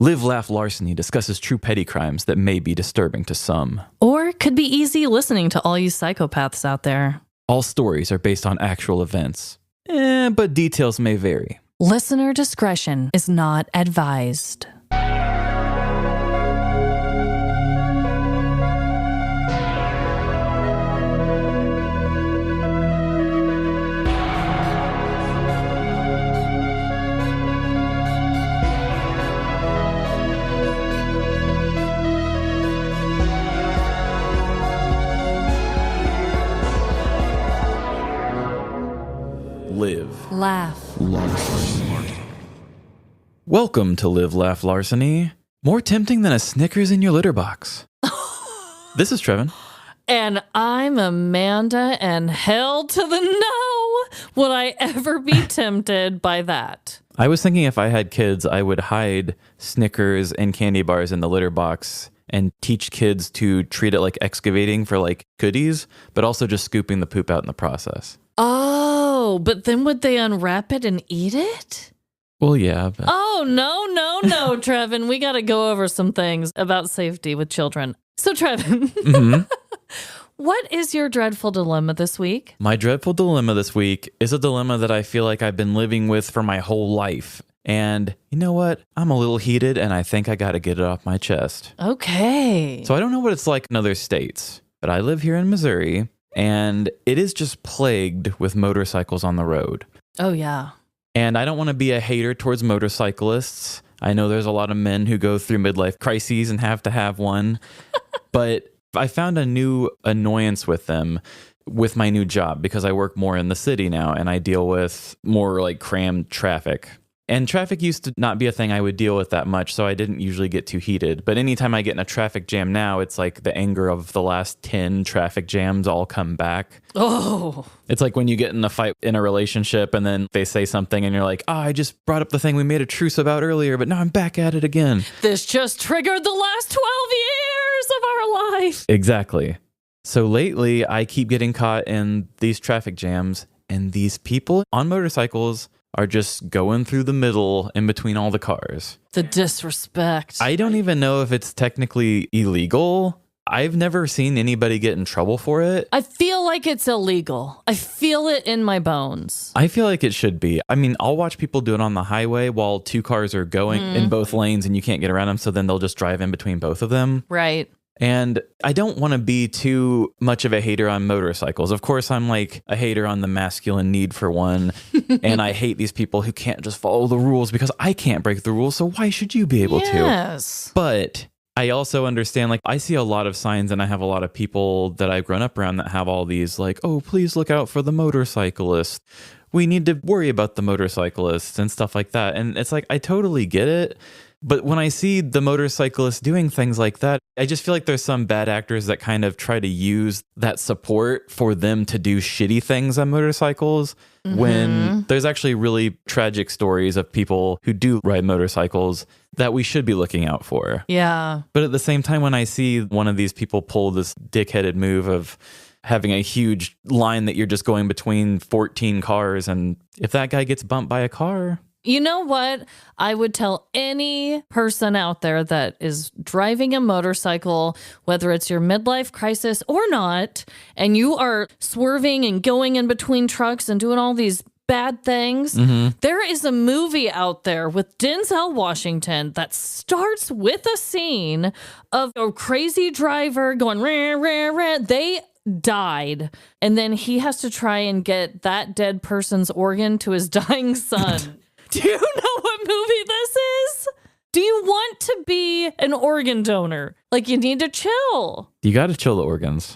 Live, Laugh, Larceny discusses true petty crimes that may be disturbing to some. Or could be easy listening to all you psychopaths out there. All stories are based on actual events, but details may vary. Listener discretion is not advised. Live, Laugh. Larceny. Welcome to Live, Laugh, Larceny. More tempting than a Snickers in your litter box. This is Trevin. And I'm Amanda, and hell to the no would I ever be tempted by that. I was thinking if I had kids, I would hide Snickers and candy bars in the litter box and teach kids to treat it like excavating for like goodies, but also just scooping the poop out in the process. Oh, but then would they unwrap it and eat it? Well, yeah. But... Oh, no, Trevin. We got to go over some things about safety with children. So, Trevin, what is your dreadful dilemma this week? My dreadful dilemma this week is a dilemma that I feel like I've been living with for my whole life. And you know what? I'm a little heated, and I think I got to get it off my chest. Okay. So I don't know what it's like in other states, but I live here in Missouri, and it is just plagued with motorcycles on the road. Oh, yeah. And I don't want to be a hater towards motorcyclists. I know there's a lot of men who go through midlife crises and have to have one. But I found a new annoyance with them with my new job because I work more in the city now and I deal with more like crammed traffic. And traffic used to not be a thing I would deal with that much, so I didn't usually get too heated. But anytime I get in a traffic jam now, it's like the anger of the last 10 traffic jams all come back. Oh. It's like when you get in a fight in a relationship and then they say something and you're like, I just brought up the thing we made a truce about earlier, but now I'm back at it again. This just triggered the last 12 years of our life. Exactly. So lately, I keep getting caught in these traffic jams, and these people on motorcycles are just going through the middle in between all the cars. The disrespect. I don't even know if it's technically illegal. I've never seen anybody get in trouble for it. I feel like it's illegal. I feel it in my bones. I feel like it should be. I mean, I'll watch people do it on the highway while two cars are going in both lanes and you can't get around them, so then they'll just drive in between both of them. Right. And I don't want to be too much of a hater on motorcycles. Of course, I'm like a hater on the masculine need for one. And I hate these people who can't just follow the rules because I can't break the rules. So why should you be able to? Yes. But I also understand, like, I see a lot of signs and I have a lot of people that I've grown up around that have all these like, oh, please look out for the motorcyclist. We need to worry about the motorcyclists and stuff like that. And it's like, I totally get it. But when I see the motorcyclists doing things like that, I just feel like there's some bad actors that kind of try to use that support for them to do shitty things on motorcycles when there's actually really tragic stories of people who do ride motorcycles that we should be looking out for. Yeah. But at the same time, when I see one of these people pull this dickheaded move of having a huge line that you're just going between 14 cars, and if that guy gets bumped by a car... You know what? I would tell any person out there that is driving a motorcycle, whether it's your midlife crisis or not, and you are swerving and going in between trucks and doing all these bad things, there is a movie out there with Denzel Washington that starts with a scene of a crazy driver going, rah, rah, rah. They died, and then he has to try and get that dead person's organ to his dying son. Do you know what movie this is? Do you want to be an organ donor? Like, you need to chill. You got to chill the organs.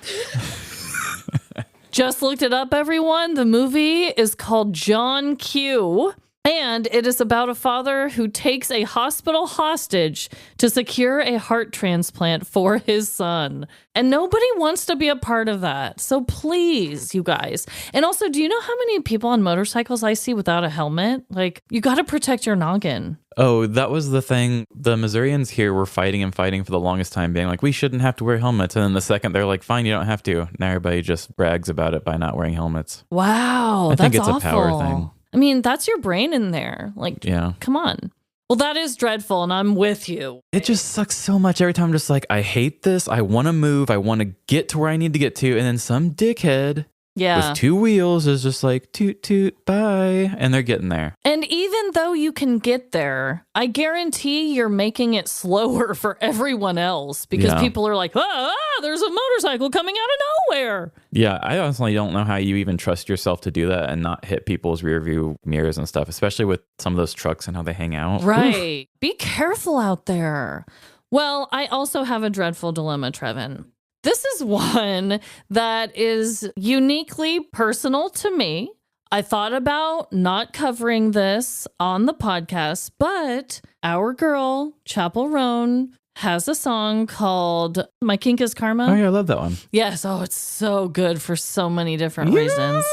Just looked it up, everyone. The movie is called John Q. And it is about a father who takes a hospital hostage to secure a heart transplant for his son. And nobody wants to be a part of that. So please, you guys. And also, do you know how many people on motorcycles I see without a helmet? Like, you got to protect your noggin. Oh, that was the thing. The Missourians here were fighting and fighting for the longest time, being like, we shouldn't have to wear helmets. And then the second they're like, fine, you don't have to. Now everybody just brags about it by not wearing helmets. Wow, I think that's it's awful. a power thing. I mean, that's your brain in there. Like, Yeah. come on. Well, that is dreadful, and I'm with you. It just sucks so much every time. I'm just like, I hate this. I want to move. I want to get to where I need to get to. And then some dickhead with 2 wheels is just like, toot, toot, bye. And they're getting there. And even though you can get there, I guarantee you're making it slower for everyone else because people are like, there's a motorcycle coming out of nowhere. Yeah, I honestly don't know how you even trust yourself to do that and not hit people's rear view mirrors and stuff, especially with some of those trucks and how they hang out. Right. Oof. Be careful out there. Well, I also have a dreadful dilemma, Trevin. This is one that is uniquely personal to me. I thought about not covering this on the podcast, but our girl, Chapel Roan, has a song called My Kink is Karma. Oh, yeah, I love that one. Yes. Oh, it's so good for so many different reasons.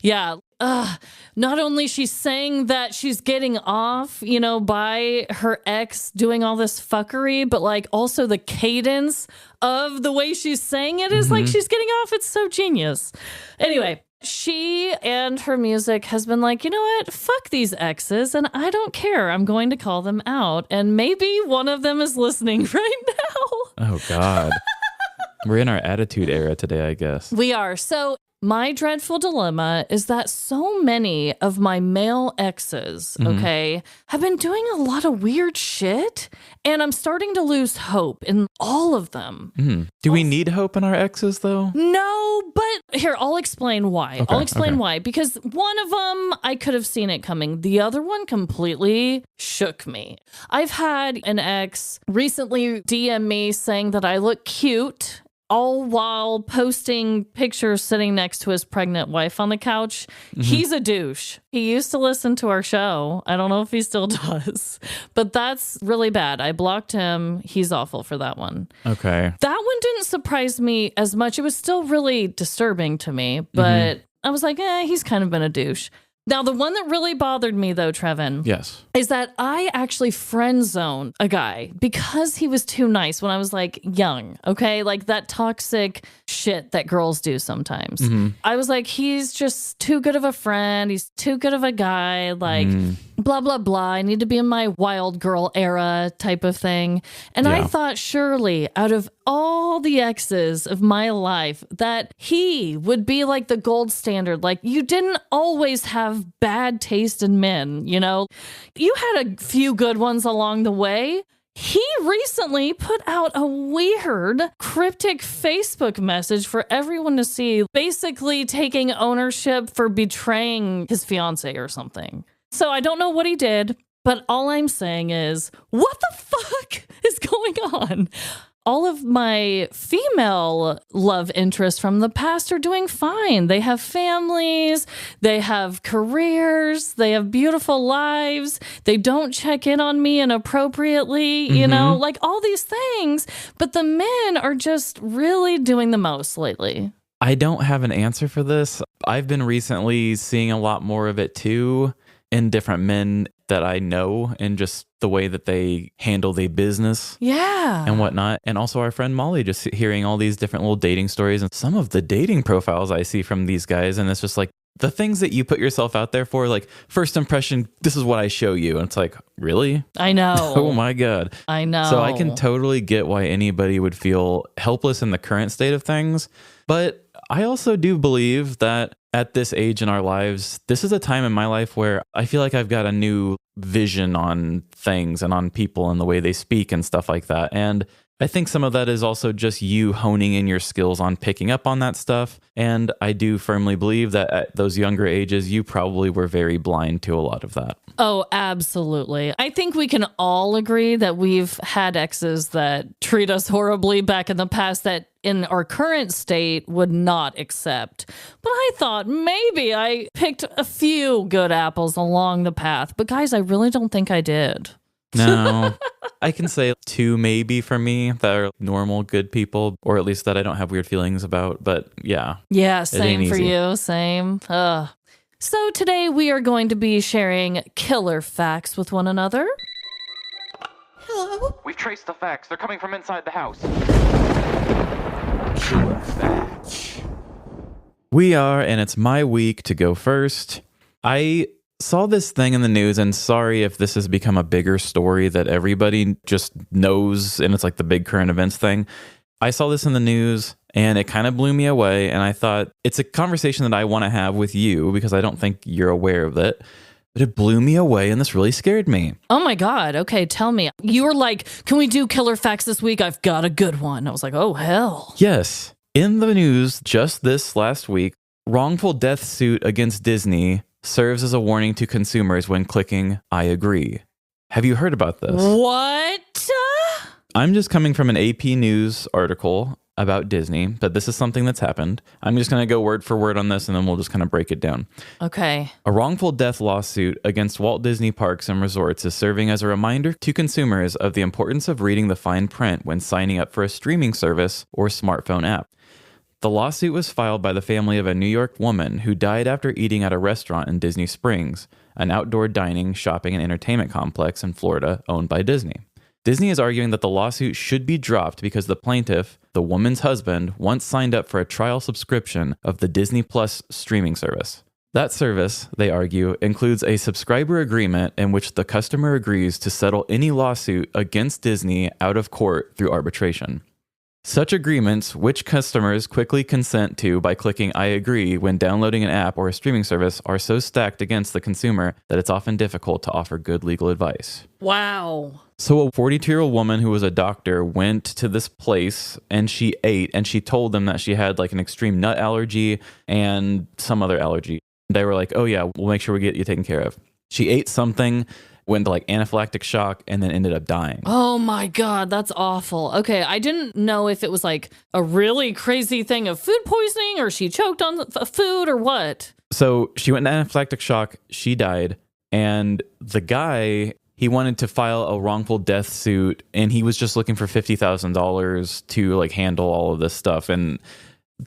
Yeah. Not only she's saying that she's getting off, by her ex doing all this fuckery, but like also the cadence of the way she's saying it is like she's getting off. It's so genius. Anyway, she and her music has been like, you know what? Fuck these exes, and I don't care. I'm going to call them out, and maybe one of them is listening right now. Oh, God. We're in our attitude era today, I guess. We are. So my dreadful dilemma is that so many of my male exes, have been doing a lot of weird shit, and I'm starting to lose hope in all of them. Do we need hope in our exes, though? No, but here, I'll explain why. I'll explain why. Because one of them, I could have seen it coming. The other one completely shook me. I've had an ex recently DM me saying that I look cute, all while posting pictures sitting next to his pregnant wife on the couch. He's a douche. He used to listen to our show. I don't know if he still does, but that's really bad. I blocked him. He's awful for that one. Okay. That one didn't surprise me as much. It was still really disturbing to me, but I was like, he's kind of been a douche. Now, the one that really bothered me, though, Trevin, is that I actually friend zoned a guy because he was too nice when I was like young. Okay, like that toxic shit that girls do sometimes. I was like, he's just too good of a friend. He's too good of a guy. Like, blah, blah, blah. I need to be in my wild girl era type of thing. And I thought surely out of all the exes of my life that he would be like the gold standard. Like, you didn't always have bad taste in men, you had a few good ones along the way. He recently put out a weird cryptic Facebook message for everyone to see, basically taking ownership for betraying his fiance or something. So I don't know what he did, but all I'm saying is, what the fuck is going on? All of my female love interests from the past are doing fine. They have families, they have careers, they have beautiful lives. They don't check in on me inappropriately, like all these things. But the men are just really doing the most lately. I don't have an answer for this. I've been recently seeing a lot more of it too in different men that I know and just the way that they handle their business and whatnot. And also our friend Molly, just hearing all these different little dating stories and some of the dating profiles I see from these guys. And it's just like the things that you put yourself out there for, like first impression, this is what I show you. And it's like, really? I know. Oh my God. I know. So I can totally get why anybody would feel helpless in the current state of things. But I also do believe that at this age in our lives, this is a time in my life where I feel like I've got a new vision on things and on people and the way they speak and stuff like that. And I think some of that is also just you honing in your skills on picking up on that stuff. And I do firmly believe that at those younger ages, you probably were very blind to a lot of that. Oh, absolutely. I think we can all agree that we've had exes that treat us horribly back in the past that in our current state would not accept. But I thought maybe I picked a few good apples along the path. But guys, I really don't think I did. No, I can say 2 maybe for me that are normal, good people, or at least that I don't have weird feelings about. But yeah. Yeah, same for you. Same. So today we are going to be sharing killer facts with one another. Hello? We've traced the facts. They're coming from inside the house. Killer facts. We are, and it's my week to go first. I saw this thing in the news, and sorry if this has become a bigger story that everybody just knows, and it's like the big current events thing. I saw this in the news, and it kind of blew me away, and I thought it's a conversation that I want to have with you because I don't think you're aware of it. But it blew me away, and this really scared me. Oh my God. Okay, tell me. You were like, can we do killer facts this week? I've got a good one. I was like, oh, hell. Yes. In the news just this last week, wrongful death suit against Disney serves as a warning to consumers when clicking I agree. Have you heard about this? What? I'm just coming from an AP News article about Disney, but this is something that's happened. I'm just going to go word for word on this, and then we'll just kind of break it down. Okay. A wrongful death lawsuit against Walt Disney Parks and Resorts is serving as a reminder to consumers of the importance of reading the fine print when signing up for a streaming service or smartphone app. The lawsuit was filed by the family of a New York woman who died after eating at a restaurant in Disney Springs, an outdoor dining, shopping, and entertainment complex in Florida owned by Disney. Disney is arguing that the lawsuit should be dropped because the plaintiff, the woman's husband, once signed up for a trial subscription of the Disney Plus streaming service. That service, they argue, includes a subscriber agreement in which the customer agrees to settle any lawsuit against Disney out of court through arbitration. Such agreements, which customers quickly consent to by clicking I agree when downloading an app or a streaming service, are so stacked against the consumer that it's often difficult to offer good legal advice. Wow. So a 42-year-old woman who was a doctor went to this place and she ate, and she told them that she had like an extreme nut allergy and some other allergy. They were like, oh yeah, we'll make sure we get you taken care of. She ate something, went to like anaphylactic shock, and then ended up dying. Oh my God, that's awful. Okay, I didn't know if it was like a really crazy thing of food poisoning or she choked on food or what. So she went into anaphylactic shock, she died, and the guy, he wanted to file a wrongful death suit, and he was just looking for $50,000 to like handle all of this stuff. And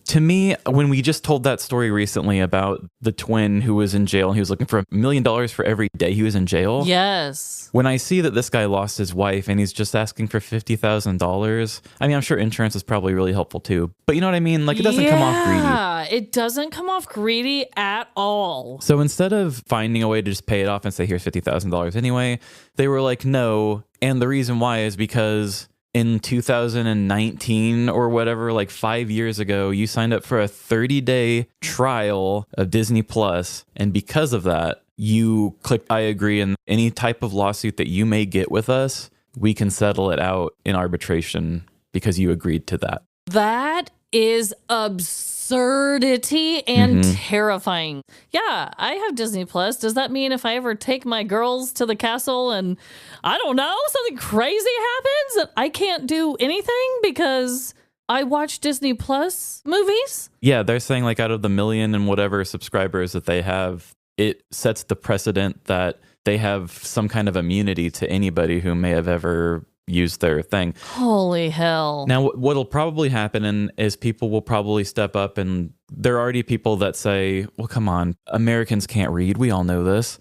to me, when we just told that story recently about the twin who was in jail and he was looking for $1 million for every day he was in jail. Yes. When I see that this guy lost his wife and he's just asking for $50,000, I mean, I'm sure insurance is probably really helpful too. But you know what I mean? Like, it doesn't come off greedy. Yeah, it doesn't come off greedy at all. So instead of finding a way to just pay it off and say, here's $50,000 anyway, they were like, no. And the reason why is because in 2019 or whatever, like 5 years ago, you signed up for a 30-day trial of Disney Plus. And because of that, you clicked I agree, and any type of lawsuit that you may get with us, we can settle it out in arbitration because you agreed to that. That is absurdity and terrifying. Yeah, I have Disney Plus. Does that mean if I ever take my girls to the castle and I don't know, something crazy happens that I can't do anything because I watch Disney Plus movies? Yeah, they're saying like out of the million and whatever subscribers that they have, it sets the precedent that they have some kind of immunity to anybody who may have ever used their thing. Holy hell. Now, what'll probably happen is people will probably step up, and there are already people that say, well, come on, Americans can't read. We all know this.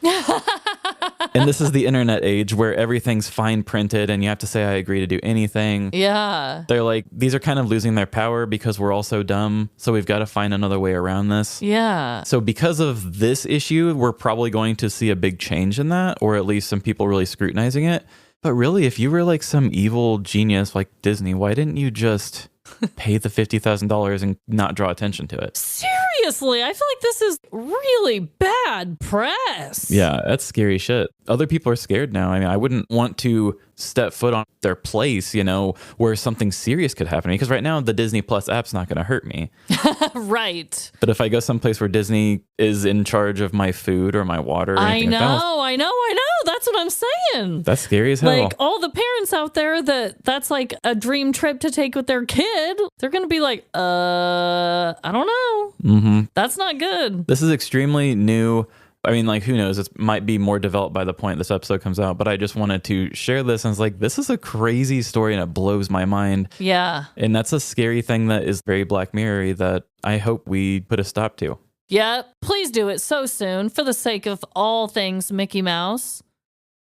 And this is the internet age where everything's fine printed and you have to say, I agree to do anything. Yeah. They're like, these are kind of losing their power because we're all so dumb. So we've got to find another way around this. Yeah. So because of this issue, we're probably going to see a big change in that, or at least some people really scrutinizing it. But really, if you were like some evil genius like Disney, why didn't you just pay the $50,000 and not draw attention to it? Seriously, I feel like this is really bad press. Yeah, that's scary shit. Other people are scared now. I mean, I wouldn't want to step foot on their place, you know, where something serious could happen to me. Because right now, the Disney Plus app's not going to hurt me. Right. But if I go someplace where Disney is in charge of my food or my water, or I know. else, That's what I'm saying. that's scary as hell. Like all the parents out there that's like a dream trip to take with their kid, they're going to be like, I don't know. Mm-hmm. That's not good. This is extremely new. I mean, like, who knows? It might be more developed by the point this episode comes out, but I just wanted to share this. And it's like, this is a crazy story and it blows my mind. Yeah. And that's a scary thing that is very Black Mirror that I hope we put a stop to. Yeah. Please do it so soon for the sake of all things Mickey Mouse.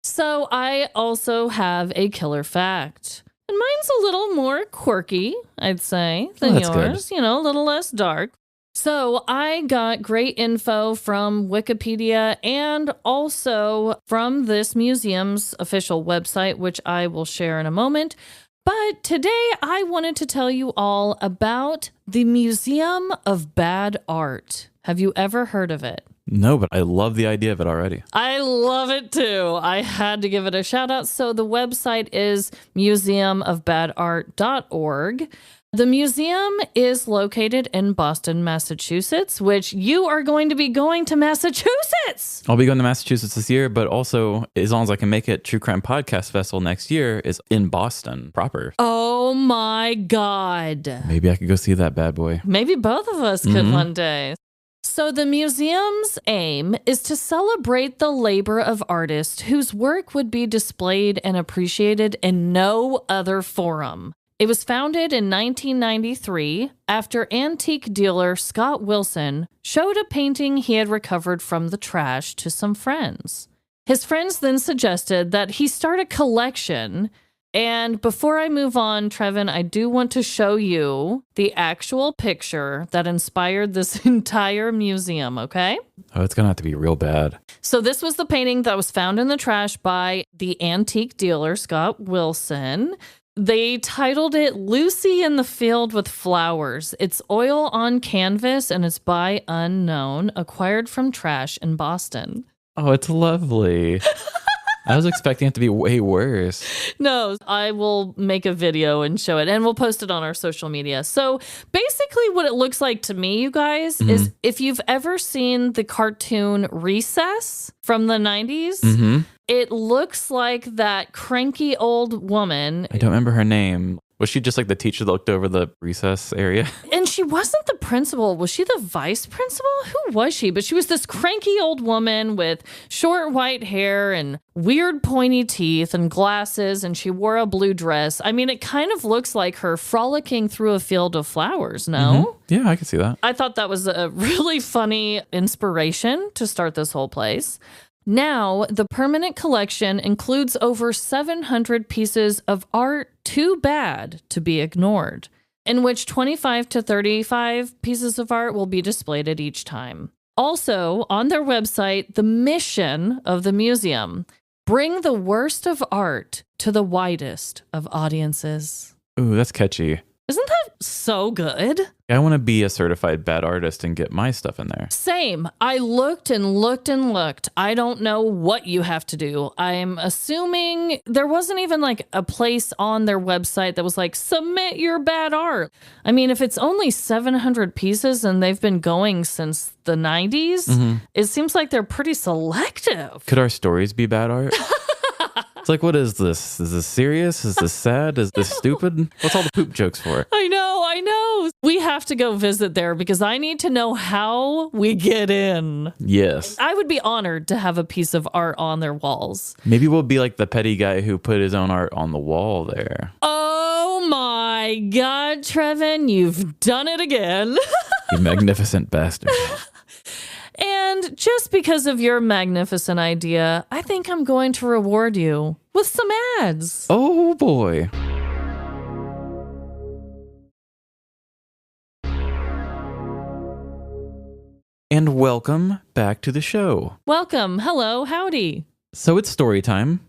So I also have a killer fact. And mine's a little more quirky, I'd say, than that's yours. good. You know, a little less dark. So I got great info from Wikipedia and also from this museum's official website, which I will share in a moment. But today I wanted to tell you all about the Museum of Bad Art. Have you ever heard of it? No, but I love the idea of it already. I love it too. I had to give it a shout out. So the website is museumofbadart.org. The museum is located in Boston, Massachusetts, which you are going to be going to Massachusetts. I'll be going to Massachusetts this year, but also, as long as I can make it, True Crime Podcast Festival next year is in Boston proper. Oh my God. Maybe I could go see that bad boy. Maybe both of us could one day. So the museum's aim is to celebrate the labor of artists whose work would be displayed and appreciated in no other forum. It was founded in 1993 after antique dealer Scott Wilson showed a painting he had recovered from the trash to some friends. His friends then suggested that he start a collection. And before I move on, Trevin, I do want to show you the actual picture that inspired this entire museum, okay? Oh, it's going to have to be real bad. So this was the painting that was found in the trash by the antique dealer, Scott Wilson. They titled it Lucy in the Field with Flowers. It's oil on canvas and it's by unknown, acquired from trash in Boston. Oh, it's lovely. I was expecting it to be way worse. No, I will make a video and show it, and we'll post it on our social media. So basically what it looks like to me, you guys, is if you've ever seen the cartoon Recess from the 90s, it looks like that cranky old woman. I don't remember her name. Was she just like the teacher that looked over the recess area? And she wasn't the principal. Was she the vice principal? Who was she? But she was this cranky old woman with short white hair and weird pointy teeth and glasses, and she wore a blue dress. I mean, it kind of looks like her frolicking through a field of flowers, no? Yeah, I can see that. I thought that was a really funny inspiration to start this whole place. Now, the permanent collection includes over 700 pieces of art too bad to be ignored, in which 25 to 35 pieces of art will be displayed at each time. Also, on their website, the mission of the museum, bring the worst of art to the widest of audiences. Ooh, that's catchy. Isn't that so good? I want to be a certified bad artist and get my stuff in there. Same. I looked and looked and looked. I don't know what you have to do. I'm assuming there wasn't even like a place on their website that was like, submit your bad art. I mean, if it's only 700 pieces and they've been going since the 90s, it seems like they're pretty selective. Could our stories be bad art? It's like, what is this? Is this serious? Is this sad? Is this stupid? What's all the poop jokes for? I know. We have to go visit there because I need to know how we get in. Yes. I would be honored to have a piece of art on their walls. Maybe we'll be like the petty guy who put his own art on the wall there. Oh my God, Trevin, you've done it again. You magnificent bastard. And just because of your magnificent idea, I think I'm going to reward you with some ads. Oh boy. And welcome back to the show. Welcome. Hello. Howdy. So it's story time.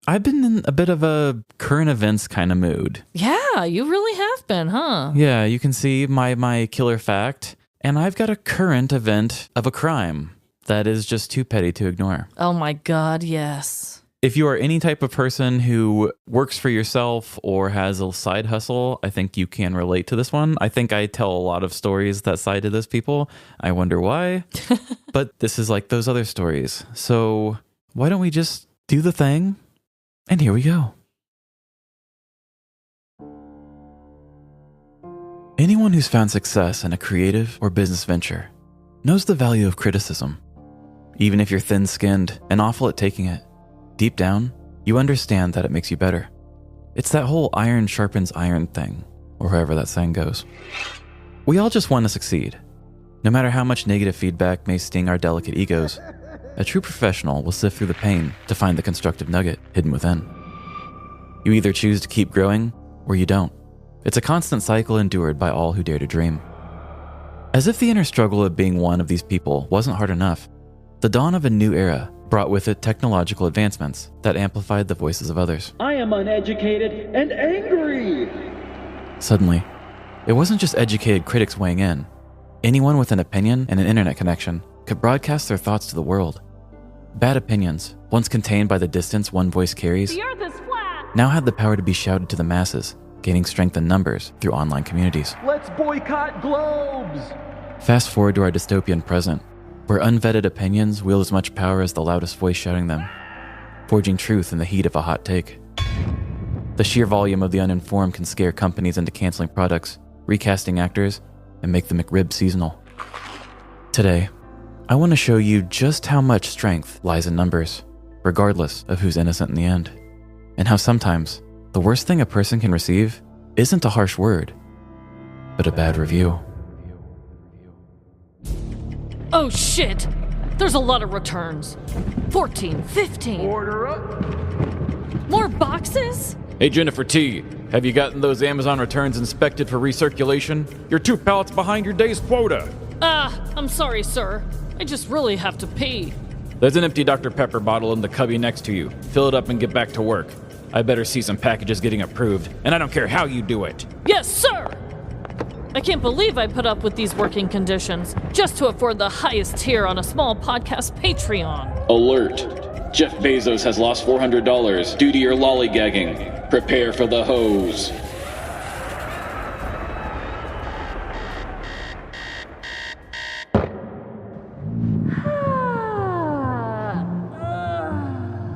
I've been in a bit of a current events kind of mood. Yeah, you really have been, huh? Yeah, you can see my killer fact. And I've got a current event of a crime that is just too petty to ignore. Oh my God, yes. If you are any type of person who works for yourself or has a side hustle, I think you can relate to this one. I think I tell a lot of stories that side to those people. I wonder why. But this is like those other stories. So why don't we just do the thing? And here we go. Anyone who's found success in a creative or business venture knows the value of criticism. Even if you're thin-skinned and awful at taking it, deep down, you understand that it makes you better. It's that whole iron sharpens iron thing, or however that saying goes. We all just want to succeed. No matter how much negative feedback may sting our delicate egos, a true professional will sift through the pain to find the constructive nugget hidden within. You either choose to keep growing, or you don't. It's a constant cycle endured by all who dare to dream. As if the inner struggle of being one of these people wasn't hard enough, the dawn of a new era brought with it technological advancements that amplified the voices of others. I am uneducated and angry! Suddenly, it wasn't just educated critics weighing in. Anyone with an opinion and an internet connection could broadcast their thoughts to the world. Bad opinions, once contained by the distance one voice carries, The earth is flat! now had the power to be shouted to the masses, gaining strength in numbers through online communities. Let's boycott globes! Fast forward to our dystopian present, where unvetted opinions wield as much power as the loudest voice shouting them, forging truth in the heat of a hot take. The sheer volume of the uninformed can scare companies into canceling products, recasting actors, and make the McRib seasonal. Today, I want to show you just how much strength lies in numbers, regardless of who's innocent in the end, and how sometimes the worst thing a person can receive isn't a harsh word, but a bad review. Oh shit! There's a lot of returns. 14, 15. Order up! More boxes? Hey Jennifer T, have you gotten those Amazon returns inspected for recirculation? You're 2 pallets behind your day's quota. I'm sorry, sir. I just really have to pee. There's an empty Dr. Pepper bottle in the cubby next to you. Fill it up and get back to work. I better see some packages getting approved, and I don't care how you do it. Yes, sir! I can't believe I put up with these working conditions just to afford the highest tier on a small podcast Patreon. Alert! Jeff Bezos has lost $400 due to your lollygagging. Prepare for the hose.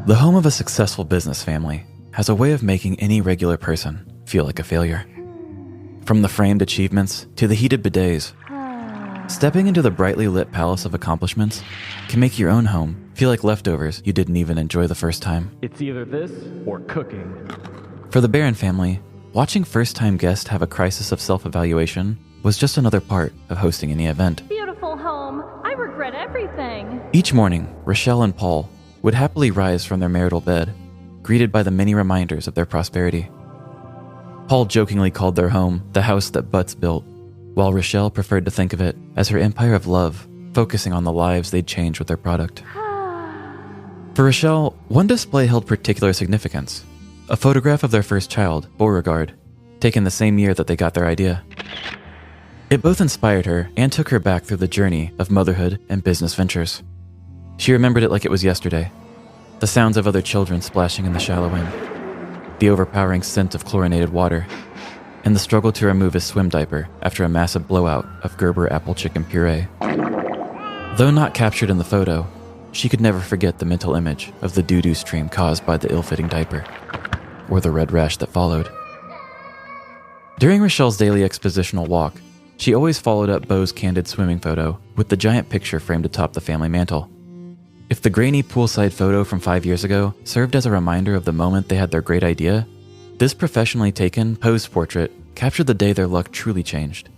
The home of a successful business family has a way of making any regular person feel like a failure. From the framed achievements to the heated bidets, stepping into the brightly lit palace of accomplishments can make your own home feel like leftovers you didn't even enjoy the first time. It's either this or cooking. For the Barron family, watching first-time guests have a crisis of self-evaluation was just another part of hosting any event. Beautiful home. I regret everything. Each morning, Rochelle and Paul would happily rise from their marital bed, greeted by the many reminders of their prosperity. Paul jokingly called their home the house that Butts built, while Rochelle preferred to think of it as her empire of love, focusing on the lives they'd change with their product. For Rochelle, one display held particular significance: a photograph of their first child, Beauregard, taken the same year that they got their idea. It both inspired her and took her back through the journey of motherhood and business ventures. She remembered it like it was yesterday. The sounds of other children splashing in the shallow end, the overpowering scent of chlorinated water, and the struggle to remove his swim diaper after a massive blowout of Gerber apple chicken puree. Though not captured in the photo, she could never forget the mental image of the doo-doo stream caused by the ill-fitting diaper, or the red rash that followed. During Rochelle's daily expositional walk, she always followed up Beau's candid swimming photo with the giant picture framed atop the family mantle. If the grainy poolside photo from 5 years ago served as a reminder of the moment they had their great idea, this professionally taken posed portrait captured the day their luck truly changed.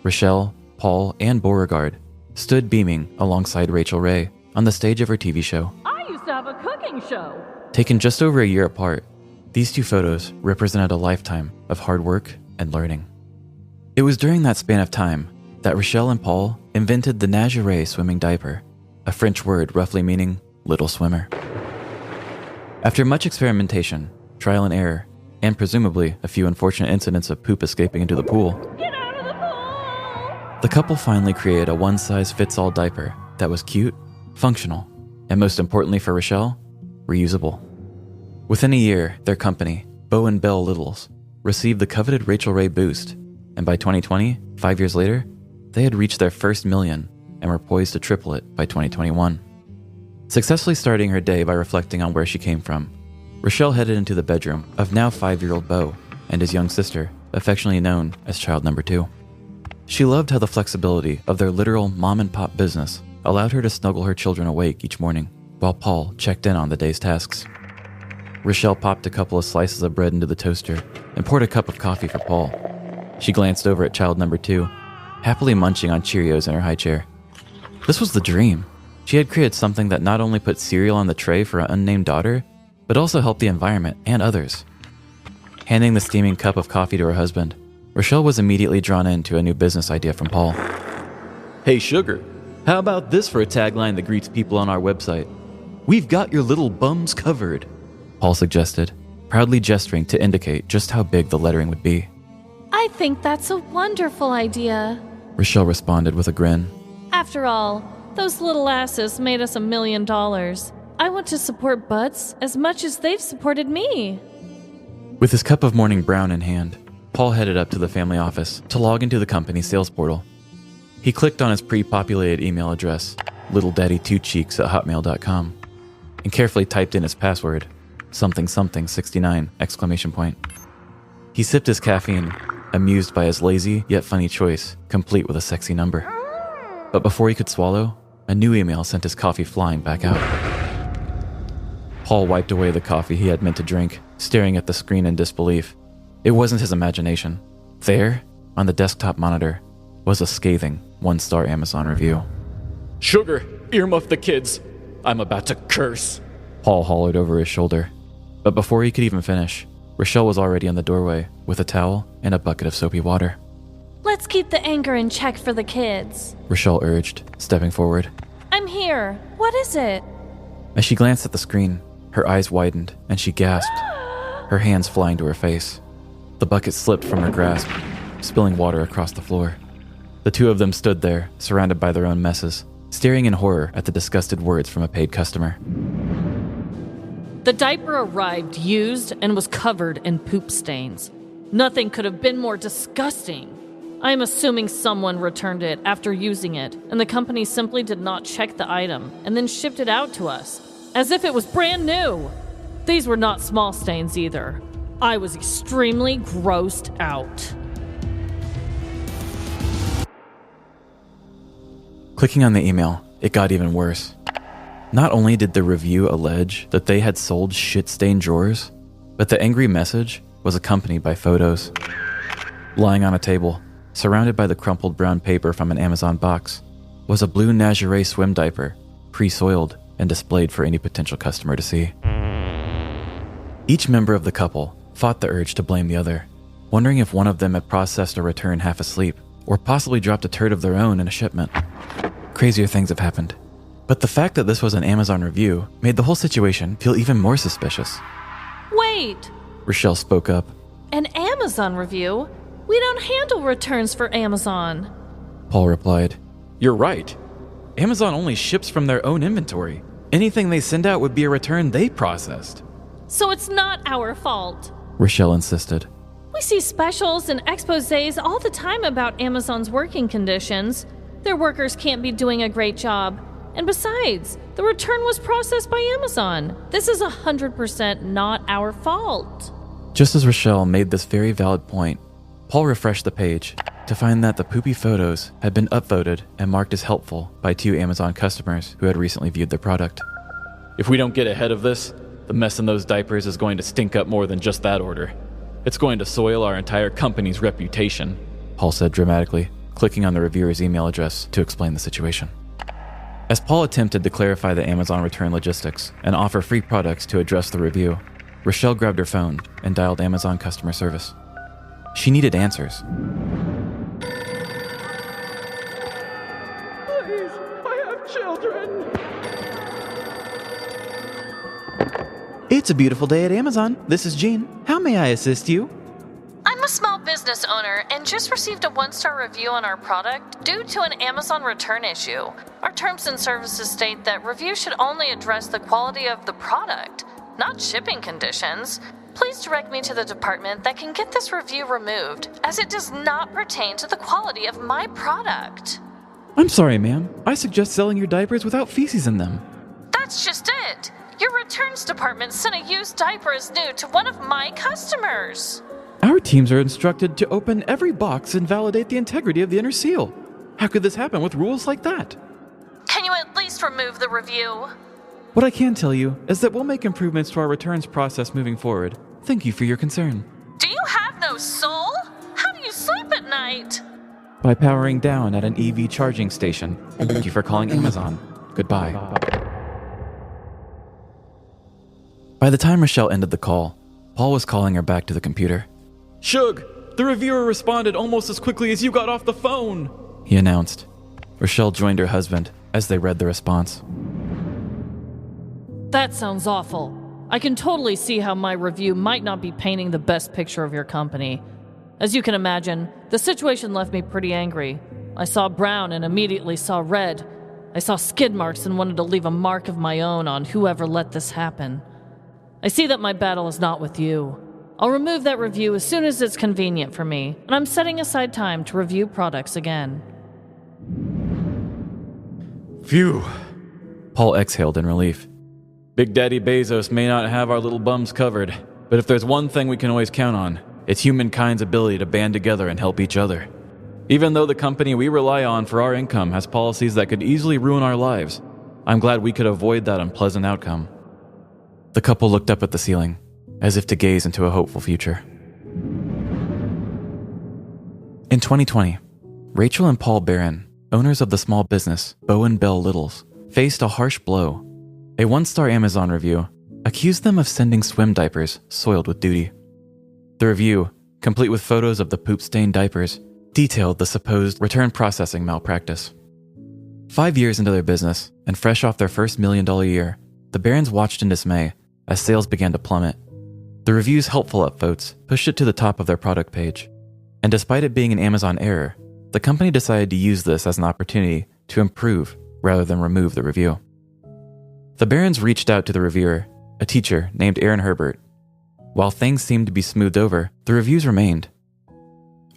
Rochelle, Paul, and Beauregard stood beaming alongside Rachel Ray on the stage of her TV show. I used to have a cooking show. Taken just over a year apart, these two photos represented a lifetime of hard work and learning. It was during that span of time that Rochelle and Paul invented the Nageray swimming diaper, a French word roughly meaning little swimmer. After much experimentation, trial and error, and presumably a few unfortunate incidents of poop escaping into the pool, Get out of the pool! the couple finally created a one-size-fits-all diaper that was cute, functional, and most importantly for Rochelle, reusable. Within a year, their company, Beau and Belle Littles, received the coveted Rachel Ray boost, and by 2020, 5 years later, they had reached their first million and were poised to triple it by 2021. Successfully starting her day by reflecting on where she came from, Rochelle headed into the bedroom of now 5-year-old Beau and his young sister, affectionately known as child number 2. She loved how the flexibility of their literal mom-and-pop business allowed her to snuggle her children awake each morning, while Paul checked in on the day's tasks. Rochelle popped a couple of slices of bread into the toaster and poured a cup of coffee for Paul. She glanced over at child number 2, happily munching on Cheerios in her high chair. This was the dream. She had created something that not only put cereal on the tray for an unnamed daughter, but also helped the environment and others. Handing the steaming cup of coffee to her husband, Rochelle was immediately drawn into a new business idea from Paul. Hey, Sugar, how about this for a tagline that greets people on our website? We've got your little bums covered, Paul suggested, proudly gesturing to indicate just how big the lettering would be. I think that's a wonderful idea. Rochelle responded with a grin. After all, those little asses made us $1 million. I want to support Butts as much as they've supported me. With his cup of morning brown in hand, Paul headed up to the family office to log into the company's sales portal. He clicked on his pre-populated email address, littledaddy2cheeks@hotmail.com, and carefully typed in his password, something 69! He sipped his caffeine, amused by his lazy yet funny choice, complete with a sexy number. But before he could swallow, a new email sent his coffee flying back out. Paul wiped away the coffee he had meant to drink, staring at the screen in disbelief. It wasn't his imagination. There, on the desktop monitor, was a scathing 1-star Amazon review. Sugar, earmuff the kids. I'm about to curse. Paul hollered over his shoulder. But before he could even finish, Rochelle was already in the doorway with a towel and a bucket of soapy water. Let's keep the anger in check for the kids. Rochelle urged, stepping forward. I'm here. What is it? As she glanced at the screen, her eyes widened and she gasped, her hands flying to her face. The bucket slipped from her grasp, spilling water across the floor. The two of them stood there, surrounded by their own messes, staring in horror at the disgusted words from a paid customer. The diaper arrived used and was covered in poop stains. Nothing could have been more disgusting. I'm assuming someone returned it after using it, and the company simply did not check the item and then shipped it out to us, as if it was brand new. These were not small stains either. I was extremely grossed out. Clicking on the email, it got even worse. Not only did the review allege that they had sold shit-stained drawers, but the angry message was accompanied by photos. Lying on a table, surrounded by the crumpled brown paper from an Amazon box, was a blue Nazare swim diaper, pre-soiled and displayed for any potential customer to see. Each member of the couple fought the urge to blame the other, wondering if one of them had processed a return half asleep, or possibly dropped a turd of their own in a shipment. Crazier things have happened. But the fact that this was an Amazon review made the whole situation feel even more suspicious. Wait! Rochelle spoke up. An Amazon review? We don't handle returns for Amazon. Paul replied. You're right. Amazon only ships from their own inventory. Anything they send out would be a return they processed. So it's not our fault. Rochelle insisted. We see specials and exposés all the time about Amazon's working conditions. Their workers can't be doing a great job. And besides, the return was processed by Amazon. This is 100% not our fault. Just as Rochelle made this very valid point, Paul refreshed the page to find that the poopy photos had been upvoted and marked as helpful by 2 Amazon customers who had recently viewed their product. If we don't get ahead of this, the mess in those diapers is going to stink up more than just that order. It's going to soil our entire company's reputation, Paul said dramatically, clicking on the reviewer's email address to explain the situation. As Paul attempted to clarify the Amazon return logistics and offer free products to address the review, Rochelle grabbed her phone and dialed Amazon customer service. She needed answers. Please, I have children. It's a beautiful day at Amazon. This is Gene. How may I assist you? I'm a small business owner and just received a 1-star review on our product due to an Amazon return issue. Our terms and services state that reviews should only address the quality of the product, not shipping conditions. Please direct me to the department that can get this review removed, as it does not pertain to the quality of my product. I'm sorry, ma'am. I suggest selling your diapers without feces in them. That's just it. Your returns department sent a used diaper as new to one of my customers. Our teams are instructed to open every box and validate the integrity of the inner seal. How could this happen with rules like that? Can you at least remove the review? What I can tell you is that we'll make improvements to our returns process moving forward. Thank you for your concern. Do you have no soul? How do you sleep at night? By powering down at an EV charging station. Thank you for calling Amazon. Goodbye. By the time Rochelle ended the call, Paul was calling her back to the computer. Shug, the reviewer responded almost as quickly as you got off the phone, He announced. Rochelle joined her husband as they read the response. That sounds awful. I can totally see how my review might not be painting the best picture of your company. As you can imagine, the situation left me pretty angry. I saw brown and immediately saw red. I saw skid marks and wanted to leave a mark of my own on whoever let this happen. I see that my battle is not with you. I'll remove that review as soon as it's convenient for me, and I'm setting aside time to review products again. Phew. Paul exhaled in relief. Big Daddy Bezos may not have our little bums covered, but if there's one thing we can always count on, it's humankind's ability to band together and help each other. Even though the company we rely on for our income has policies that could easily ruin our lives, I'm glad we could avoid that unpleasant outcome. The couple looked up at the ceiling, as if to gaze into a hopeful future. In 2020, Rachel and Paul Barron, owners of the small business Bow and Bell Littles, faced a harsh blow. A one-star Amazon review accused them of sending swim diapers soiled with duty. The review, complete with photos of the poop-stained diapers, detailed the supposed return processing malpractice. 5 years into their business, and fresh off their first $1 million year, the Barons watched in dismay as sales began to plummet. The review's helpful upvotes pushed it to the top of their product page, and despite it being an Amazon error, the company decided to use this as an opportunity to improve rather than remove the review. The Barons reached out to the reviewer, a teacher named Aaron Herbert. While things seemed to be smoothed over, the reviews remained.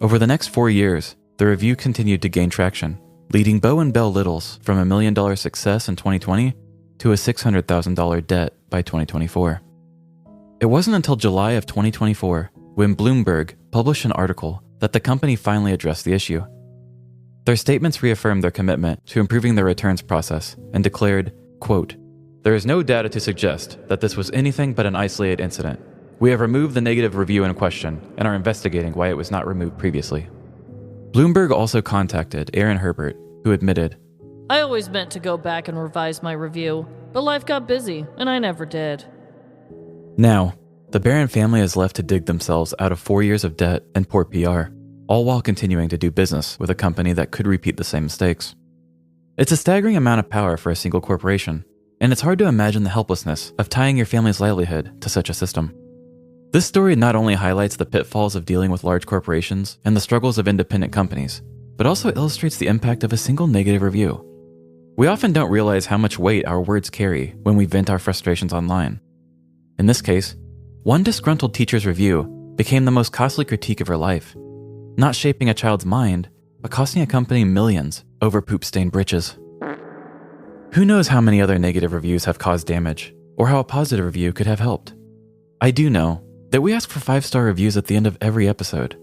Over the next 4 years, the review continued to gain traction, leading Bow and Bell Littles from a $1 million success in 2020 to a $600,000 debt by 2024. It wasn't until July of 2024 when Bloomberg published an article that the company finally addressed the issue. Their statements reaffirmed their commitment to improving the returns process and declared, quote, "There is no data to suggest that this was anything but an isolated incident. We have removed the negative review in question and are investigating why it was not removed previously." Bloomberg also contacted Aaron Herbert, who admitted, I always meant to go back and revise my review, but life got busy, and I never did. Now, the Barron family is left to dig themselves out of 4 years of debt and poor PR, all while continuing to do business with a company that could repeat the same mistakes. It's a staggering amount of power for a single corporation, and it's hard to imagine the helplessness of tying your family's livelihood to such a system. This story not only highlights the pitfalls of dealing with large corporations and the struggles of independent companies, but also illustrates the impact of a single negative review. We often don't realize how much weight our words carry when we vent our frustrations online. In this case, one disgruntled teacher's review became the most costly critique of her life, not shaping a child's mind, but costing a company millions over poop-stained britches. Who knows how many other negative reviews have caused damage, or how a positive review could have helped? I do know that we ask for 5-star reviews at the end of every episode,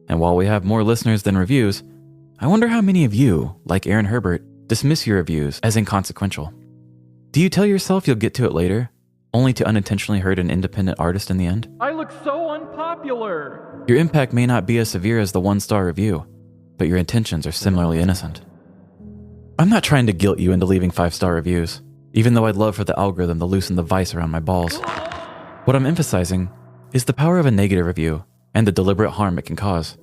and while we have more listeners than reviews, I wonder how many of you, like Aaron Herbert, dismiss your reviews as inconsequential. Do you tell yourself you'll get to it later, only to unintentionally hurt an independent artist in the end? I look so unpopular. Your impact may not be as severe as the 1-star review, but your intentions are similarly innocent. I'm not trying to guilt you into leaving 5-star reviews, even though I'd love for the algorithm to loosen the vice around my balls. What I'm emphasizing is the power of a negative review and the deliberate harm it can cause.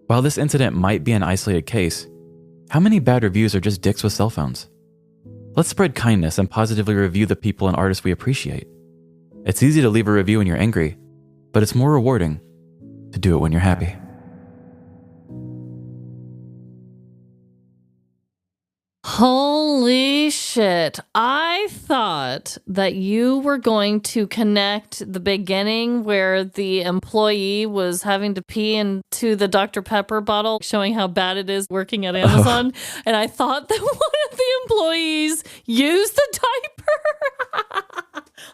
While this incident might be an isolated case, how many bad reviews are just dicks with cell phones? Let's spread kindness and positively review the people and artists we appreciate. It's easy to leave a review when you're angry, but it's more rewarding to do it when you're happy. Holy shit. I thought that you were going to connect the beginning where the employee was having to pee into the Dr. Pepper bottle, showing how bad it is working at Amazon. And I thought that one of the employees used the diaper.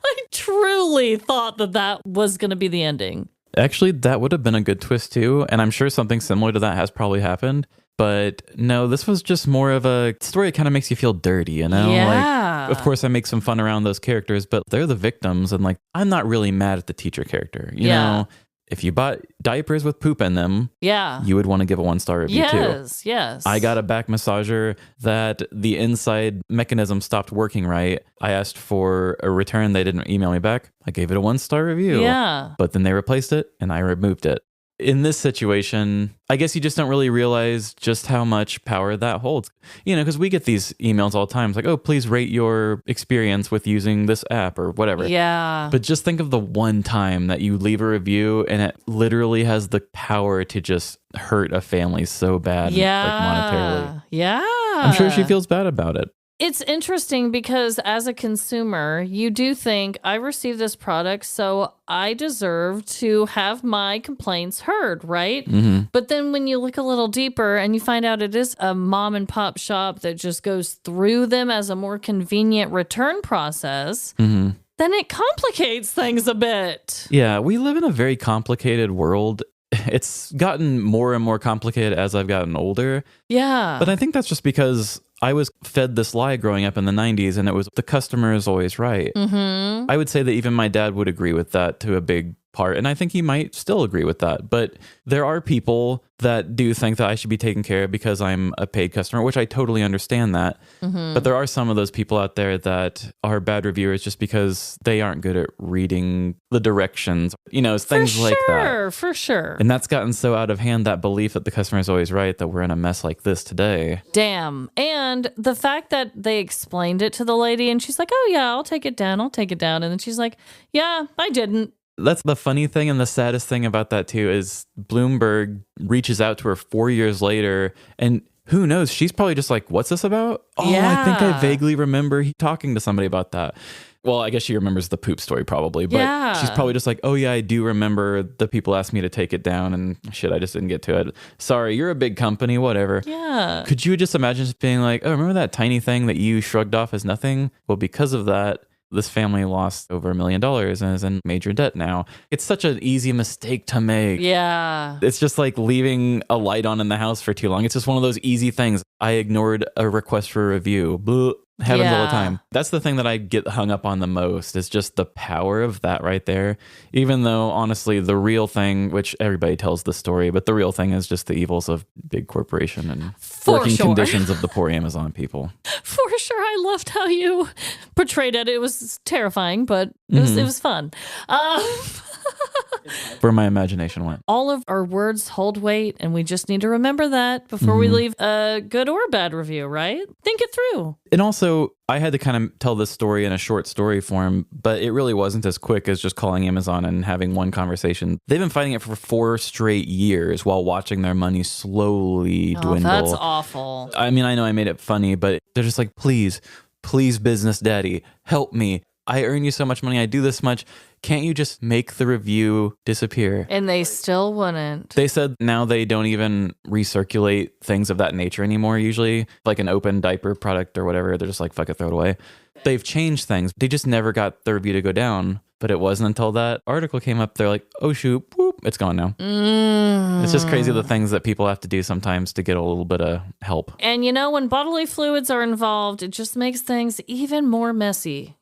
I truly thought that that was going to be the ending. Actually, that would have been a good twist too, and I'm sure something similar to that has probably happened. But no, this was just more of a story that kind of makes you feel dirty, you know? Yeah. Like, of course, I make some fun around those characters, but they're the victims. And like, I'm not really mad at the teacher character. You know, if you bought diapers with poop in them, you would want to give a 1-star review too. Yes. I got a back massager that the inside mechanism stopped working right. I asked for a return. They didn't email me back. I gave it a 1-star review. Yeah. But then they replaced it and I removed it. in this situation, I guess you just don't really realize just how much power that holds. Because we get these emails all the time. It's like, oh, please rate your experience with using this app or whatever. Yeah. But just think of the one time that you leave a review and it literally has the power to just hurt a family so bad, like monetarily. Yeah. I'm sure she feels bad about it. It's interesting because as a consumer, you do think, I received this product, so I deserve to have my complaints heard, right? Mm-hmm. But then when you look a little deeper and you find out it is a mom and pop shop that just goes through them as a more convenient return process, Mm-hmm. then it complicates things a bit. Yeah, we live in a very complicated world. It's gotten more and more complicated as I've gotten older. Yeah. But I think that's just because I was fed this lie growing up in the 90s, and it was the customer is always right. Mm-hmm. I would say that even my dad would agree with that to a big part, and I think he might still agree with that. But there are people that do think that I should be taken care of because I'm a paid customer, which I totally understand that. Mm-hmm. But there are some of those people out there that are bad reviewers just because they aren't good at reading the directions, things like that. For sure. And that's gotten so out of hand, that belief that the customer is always right, that we're in a mess like this today. Damn. And the fact that they explained it to the lady and she's like, oh, yeah, I'll take it down. And then she's like, yeah, I didn't. That's the funny thing, and the saddest thing about that too is Bloomberg reaches out to her 4 years later, and who knows, she's probably just like, what's this about? Oh, Yeah. I think I vaguely remember talking to somebody about that. Well, I guess she remembers the poop story probably, but Yeah. she's probably just like, oh yeah, I do remember the people asked me to take it down, and shit, I just didn't get to it. Sorry, you're a big company, whatever. Yeah. Could you just imagine just being like, oh, remember that tiny thing that you shrugged off as nothing? Well, because of that, this family lost over $1 million and is in major debt now. It's such an easy mistake to make. Yeah. It's just like leaving a light on in the house for too long. It's just one of those easy things. I ignored a request for a review. Blah. Happens all the Yeah. time. That's the thing that I get hung up on the most, is just the power of that right there. Even though, honestly, the real thing, which everybody tells the story, but the real thing is just the evils of big corporation and For working sure. conditions of the poor Amazon people. For sure. I loved how you portrayed it. It was terrifying, but it was fun. Where my imagination went. All of our words hold weight, and we just need to remember that before we leave a good or bad review, right? Think it through. And also, I had to kind of tell this story in a short story form, but it really wasn't as quick as just calling Amazon and having one conversation. They've been fighting it for 4 straight years while watching their money slowly dwindle. That's awful. I mean, I know I made it funny, but they're just like, please, business daddy, help me. I earn you so much money. I do this much. Can't you just make the review disappear? And they still wouldn't. They said now they don't even recirculate things of that nature anymore, usually. Like an open diaper product or whatever. They're just like, fuck it, throw it away. They've changed things. They just never got the review to go down. But it wasn't until that article came up, they're like, oh shoot, whoop, it's gone now. It's just crazy the things that people have to do sometimes to get a little bit of help. And when bodily fluids are involved, it just makes things even more messy,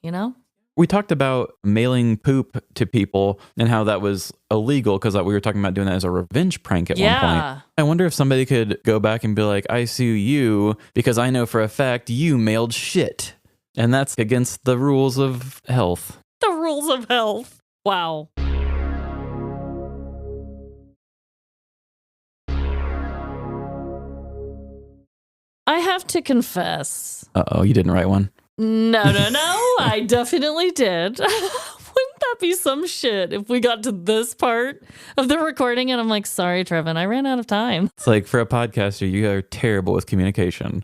We talked about mailing poop to people and how that was illegal because we were talking about doing that as a revenge prank at one point. I wonder if somebody could go back and be like, I sue you because I know for a fact you mailed shit. And that's against the rules of health. The rules of health. Wow. I have to confess. Uh-oh, you didn't write one? No. I definitely did. Wouldn't that be some shit if we got to this part of the recording and I'm like, sorry, Trevin, I ran out of time. It's like, for a podcaster, you are terrible with communication.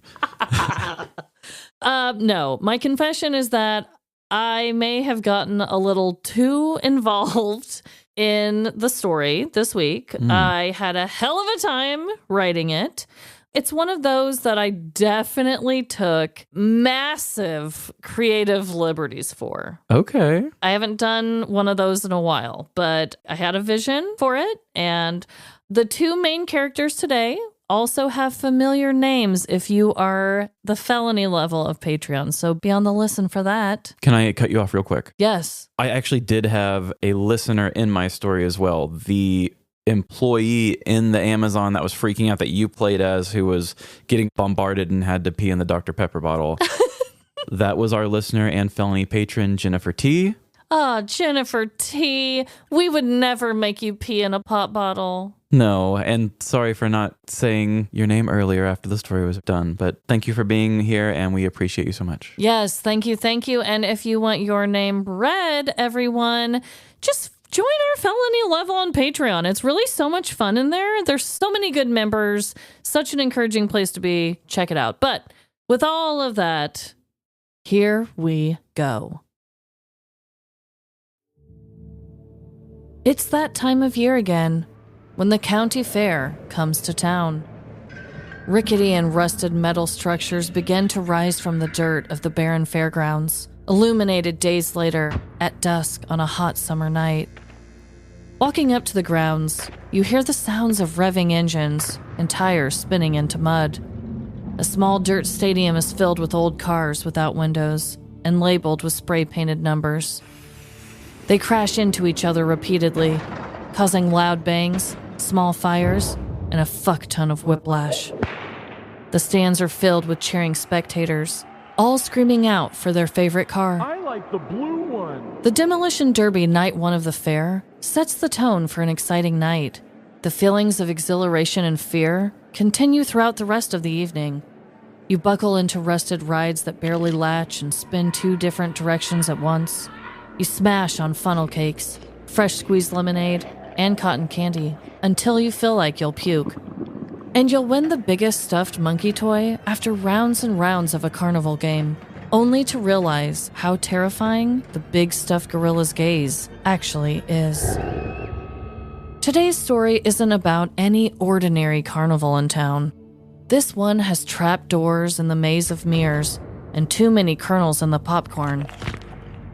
No, my confession is that I may have gotten a little too involved in the story this week. I had a hell of a time writing it. It's one of those that I definitely took massive creative liberties for. Okay. I haven't done one of those in a while, but I had a vision for it. And the 2 main characters today also have familiar names if you are the felony level of Patreon. So be on the listen for that. Can I cut you off real quick? Yes. I actually did have a listener in my story as well. The employee in the Amazon that was freaking out that you played as, who was getting bombarded and had to pee in the Dr. Pepper bottle. That was our listener and felony patron, Jennifer T. Oh, Jennifer T. We would never make you pee in a pop bottle. No, and sorry for not saying your name earlier after the story was done, but thank you for being here and we appreciate you so much. Yes, thank you, thank you. And if you want your name read, everyone, just join our felony level on Patreon. It's really so much fun in there. There's so many good members, such an encouraging place to be. Check it out. But with all of that, here we go. It's that time of year again, when the county fair comes to town. Rickety and rusted metal structures begin to rise from the dirt of the barren fairgrounds, illuminated days later at dusk on a hot summer night. Walking up to the grounds, you hear the sounds of revving engines and tires spinning into mud. A small dirt stadium is filled with old cars without windows and labeled with spray-painted numbers. They crash into each other repeatedly, causing loud bangs, small fires, and a fuck ton of whiplash. The stands are filled with cheering spectators, all screaming out for their favorite car. I like the blue one. The Demolition Derby Night 1 of the fair sets the tone for an exciting night. The feelings of exhilaration and fear continue throughout the rest of the evening. You buckle into rusted rides that barely latch and spin 2 different directions at once. You smash on funnel cakes, fresh squeezed lemonade, and cotton candy until you feel like you'll puke. And you'll win the biggest stuffed monkey toy after rounds and rounds of a carnival game, only to realize how terrifying the big stuffed gorilla's gaze actually is. Today's story isn't about any ordinary carnival in town. This one has trap doors and the maze of mirrors and too many kernels in the popcorn.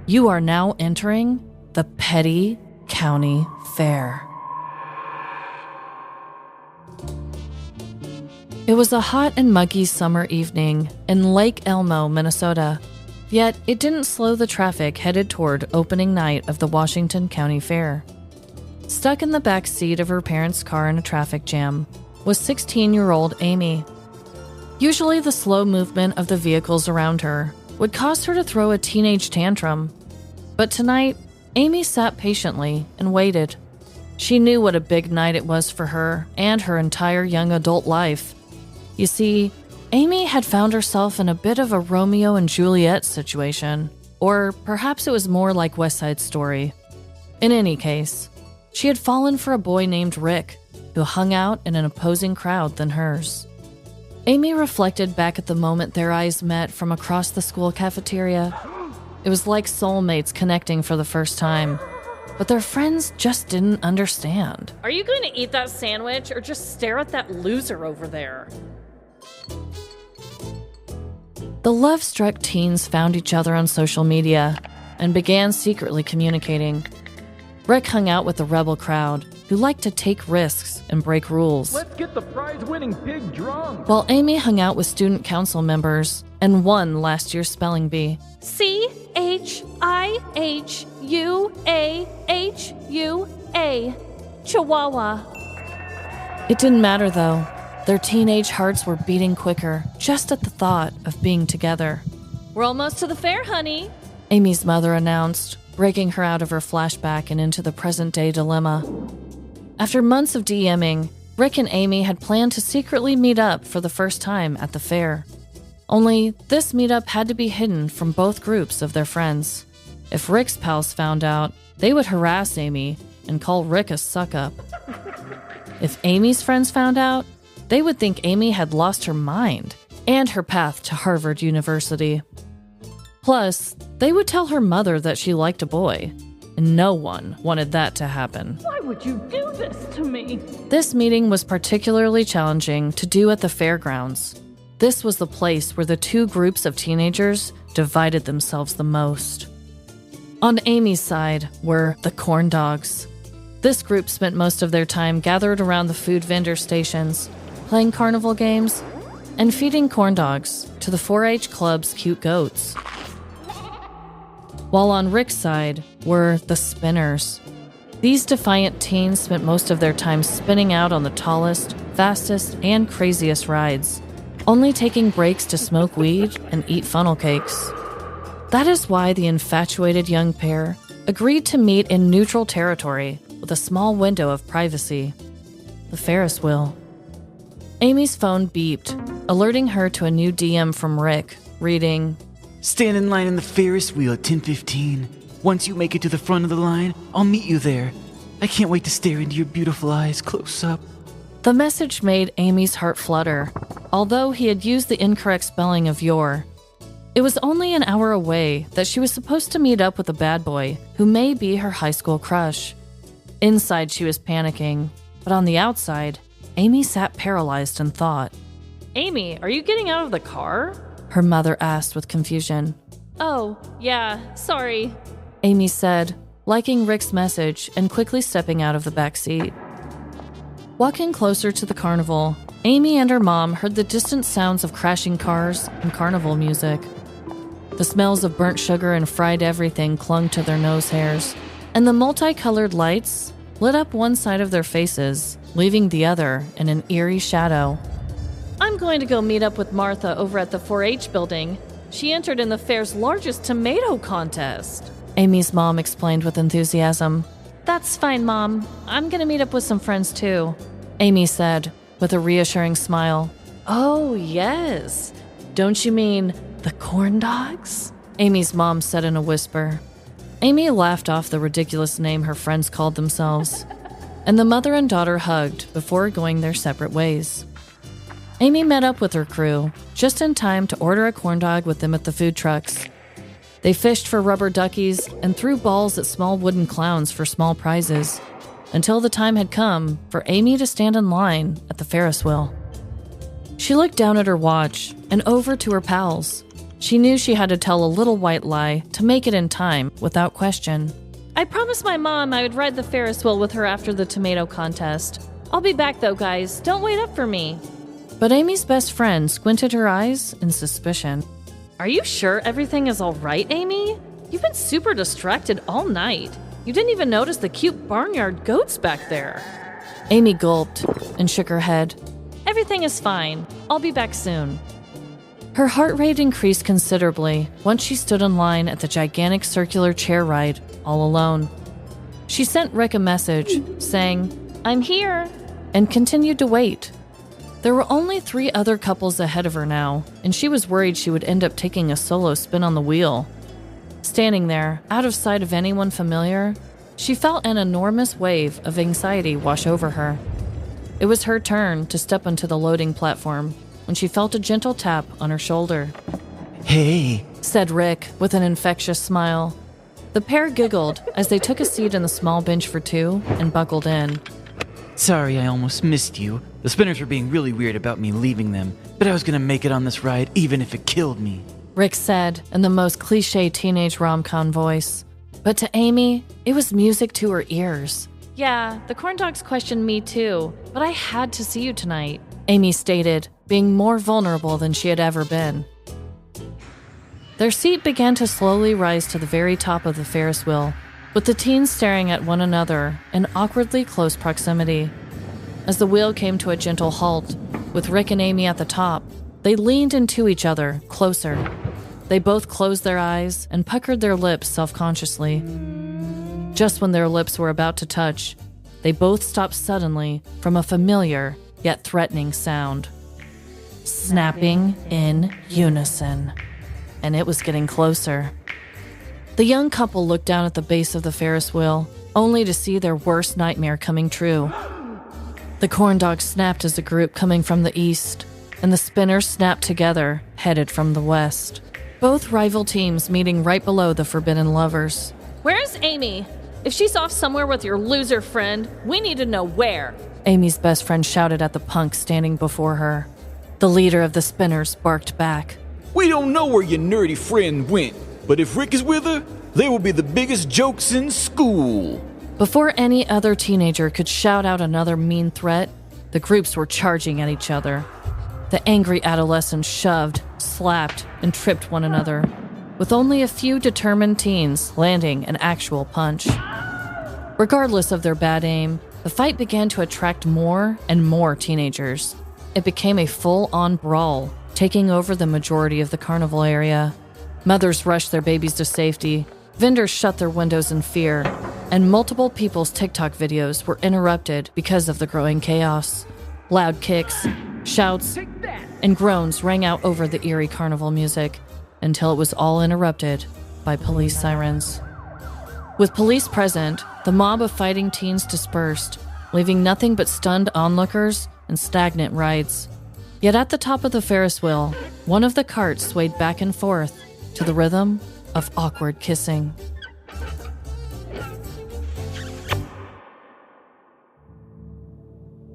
You are now entering the Petty County Fair. It was a hot and muggy summer evening in Lake Elmo, Minnesota. Yet it didn't slow the traffic headed toward opening night of the Washington County Fair. Stuck in the back seat of her parents' car in a traffic jam was 16-year-old Amy. Usually the slow movement of the vehicles around her would cause her to throw a teenage tantrum. But tonight, Amy sat patiently and waited. She knew what a big night it was for her and her entire young adult life. You see, Amy had found herself in a bit of a Romeo and Juliet situation, or perhaps it was more like West Side Story. In any case, she had fallen for a boy named Rick, who hung out in an opposing crowd than hers. Amy reflected back at the moment their eyes met from across the school cafeteria. It was like soulmates connecting for the first time, but their friends just didn't understand. Are you going to eat that sandwich or just stare at that loser over there? The love-struck teens found each other on social media and began secretly communicating. Rick hung out with the rebel crowd, who liked to take risks and break rules, Let's get the prize-winning pig drunk. while Amy hung out with student council members and won last year's spelling bee. CHIHUAHUA. Chihuahua. It didn't matter, though. Their teenage hearts were beating quicker just at the thought of being together. We're almost to the fair, honey. Amy's mother announced, breaking her out of her flashback and into the present-day dilemma. After months of DMing, Rick and Amy had planned to secretly meet up for the first time at the fair. Only, this meetup had to be hidden from both groups of their friends. If Rick's pals found out, they would harass Amy and call Rick a suck-up. If Amy's friends found out, they would think Amy had lost her mind and her path to Harvard University. Plus, they would tell her mother that she liked a boy, and no one wanted that to happen. Why would you do this to me? This meeting was particularly challenging to do at the fairgrounds. This was the place where the two groups of teenagers divided themselves the most. On Amy's side were the corn dogs. This group spent most of their time gathered around the food vendor stations, playing carnival games, and feeding corn dogs to the 4-H club's cute goats. While on Rick's side were the spinners. These defiant teens spent most of their time spinning out on the tallest, fastest, and craziest rides, only taking breaks to smoke weed and eat funnel cakes. That is why the infatuated young pair agreed to meet in neutral territory with a small window of privacy. The the Ferris wheel. Amy's phone beeped, alerting her to a new DM from Rick, reading, "Stand in line in the Ferris wheel at 10:15. Once you make it to the front of the line, I'll meet you there. I can't wait to stare into your beautiful eyes close up." The message made Amy's heart flutter, although he had used the incorrect spelling of your. It was only an hour away that she was supposed to meet up with a bad boy who may be her high school crush. Inside, she was panicking, but on the outside, Amy sat paralyzed in thought. Amy, are you getting out of the car? Her mother asked with confusion. Oh, yeah, sorry. Amy said, liking Rick's message and quickly stepping out of the back seat. Walking closer to the carnival, Amy and her mom heard the distant sounds of crashing cars and carnival music. The smells of burnt sugar and fried everything clung to their nose hairs, and the multicolored lights lit up one side of their faces, leaving the other in an eerie shadow. I'm going to go meet up with Martha over at the 4-H building. She entered in the fair's largest tomato contest. Amy's mom explained with enthusiasm. That's fine, Mom. I'm going to meet up with some friends too. Amy said, with a reassuring smile. Oh, yes. Don't you mean the corn dogs? Amy's mom said in a whisper. Amy laughed off the ridiculous name her friends called themselves, and the mother and daughter hugged before going their separate ways. Amy met up with her crew, just in time to order a corn dog with them at the food trucks. They fished for rubber duckies and threw balls at small wooden clowns for small prizes, until the time had come for Amy to stand in line at the Ferris wheel. She looked down at her watch and over to her pals. She knew she had to tell a little white lie to make it in time, without question. I promised my mom I would ride the Ferris wheel with her after the tomato contest. I'll be back though, guys. Don't wait up for me. But Amy's best friend squinted her eyes in suspicion. Are you sure everything is all right, Amy? You've been super distracted all night. You didn't even notice the cute barnyard goats back there. Amy gulped and shook her head. Everything is fine. I'll be back soon. Her heart rate increased considerably once she stood in line at the gigantic circular chair ride, all alone. She sent Rick a message saying, I'm here, and continued to wait. There were only 3 other couples ahead of her now, and she was worried she would end up taking a solo spin on the wheel. Standing there, out of sight of anyone familiar, she felt an enormous wave of anxiety wash over her. It was her turn to step onto the loading platform when she felt a gentle tap on her shoulder. "Hey," said Rick with an infectious smile. The pair giggled as they took a seat in the small bench for 2 and buckled in. "Sorry I almost missed you. The spinners were being really weird about me leaving them, but I was gonna make it on this ride even if it killed me," Rick said in the most cliché teenage rom-com voice. But to Amy, it was music to her ears. Yeah, the corn dogs questioned me too, but I had to see you tonight. Amy stated, being more vulnerable than she had ever been. Their seat began to slowly rise to the very top of the Ferris wheel, with the teens staring at one another in awkwardly close proximity. As the wheel came to a gentle halt, with Rick and Amy at the top, they leaned into each other, closer. They both closed their eyes and puckered their lips self-consciously. Just when their lips were about to touch, they both stopped suddenly from a familiar yet threatening sound. Snapping in unison. And it was getting closer. The young couple looked down at the base of the Ferris wheel, only to see their worst nightmare coming true. The corn dogs snapped as a group coming from the east, and the spinners snapped together, headed from the west. Both rival teams meeting right below the Forbidden Lovers. Where's Amy? If she's off somewhere with your loser friend, we need to know where. Amy's best friend shouted at the punk standing before her. The leader of the spinners barked back. We don't know where your nerdy friend went, but if Rick is with her, they will be the biggest jokes in school. Before any other teenager could shout out another mean threat, the groups were charging at each other. The angry adolescents shoved, slapped, and tripped one another, with only a few determined teens landing an actual punch. Regardless of their bad aim, the fight began to attract more and more teenagers. It became a full-on brawl, taking over the majority of the carnival area. Mothers rushed their babies to safety. Vendors shut their windows in fear. and multiple people's TikTok videos were interrupted because of the growing chaos. Loud kicks, shouts, and groans rang out over the eerie carnival music until it was all interrupted by police sirens. With police present, the mob of fighting teens dispersed, leaving nothing but stunned onlookers and stagnant rides. Yet at the top of the Ferris wheel, one of the carts swayed back and forth to the rhythm of awkward kissing.